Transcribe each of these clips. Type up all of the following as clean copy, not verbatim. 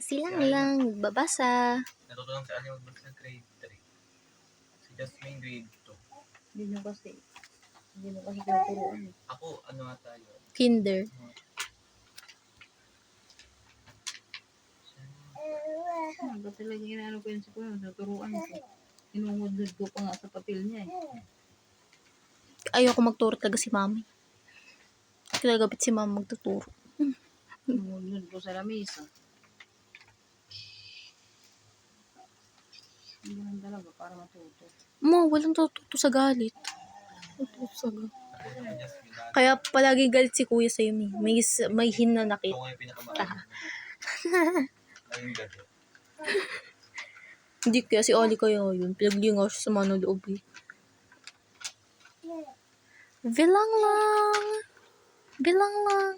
Silang lang, babasa. Natutulong si Ali magbasa ng grade 3. Si Jasmine grade 2. Hindi mo kasi tinuturuan. Ako, ano nga tayo? Kinder. Ba talaga inaano ko yun si Kuya, naturuan ko. Inungod ko pa nga sa papel niya eh. Ayoko magturo talaga si mami. Kinagabit si mama magtuturo. Inungod ko sa lamisa. Hindi naman talaga para matuto. Walang tututo sa galit. Tututo sa galit. Ako naman Jasmine. Kaya palagi galit si kuya sa'yo, Mi. May hinanakit. Ito nga yung pinakamahal. Laging gabi. Hindi kaya si Ali kaya yun. Pinaglingaw siya sa mano loob eh. Bilang lang. Bilang lang.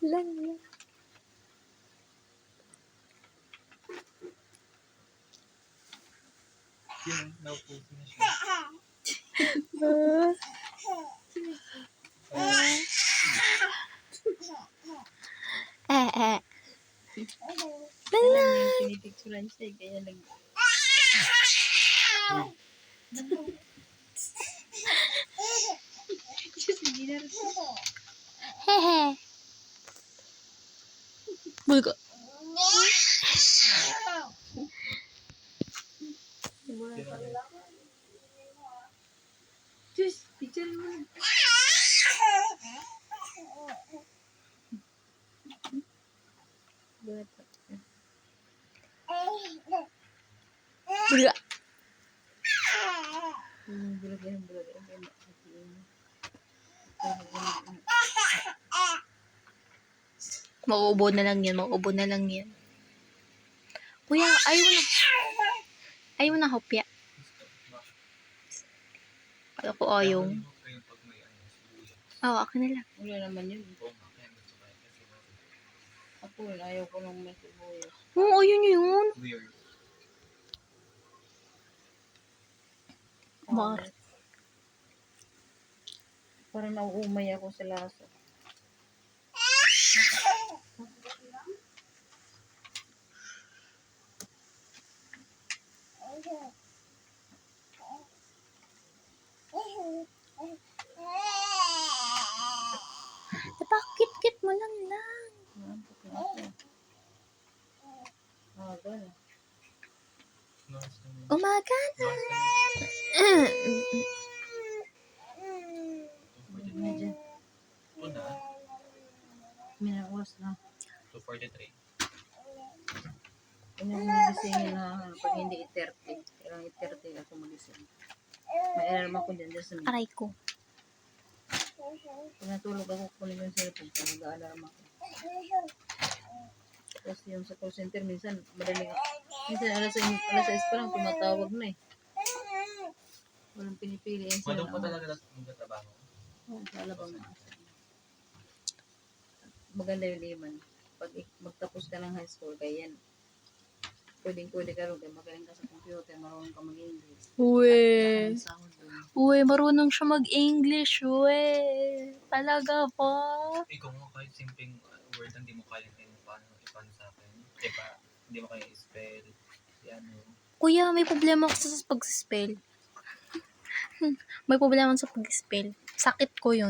Lang lang. Yun, naupusin na siya. Lala. Pinipicturean siya eh, kaya nag... Hehe. Bulga. Diyos, picture mo. Bulga. Mauubo na lang yan. Mauubo na lang yan. Kuya, ayaw na hopya. Kala ko ayaw. Oo, ako na lang. Wala naman yun. Ako, ayaw ko nang may sibuyas. Oo, ayun yun. Weird. Mar. Parang nauumay ako sa lasa. Napakit-kit mo lang. Gano'n. Umaga na. Medyo. Minawas na. 243. Magising na pag hindi 30. Kailangan 30 ako magising. May alarm ako dyan sa may. Aray ko. Pag natulog ako, kunin yung cellphone. Pag nag-alarm ako. Tapos yung sa call center, minsan madaling. Minsan alas 6 pa lang, tumatawag na eh. Walang pinipili. Walang pa talaga magtatrabaho. Alabang maganda yung liman. Pag magtapos ka ng high school, kaya yan. Pwede ka rin, magaling ka sa computer, marunong ka mag-English. Uwe, marunong siya mag-English, uwe. Talaga po. Ikaw mo kahit simpleng word hindi mo kaya paano sa akin. Diba? Hindi mo kaya i-spell. Yan. Kuya, may problema ako sa pag-spell. May problema sa pag-spell. Sakit ko yun.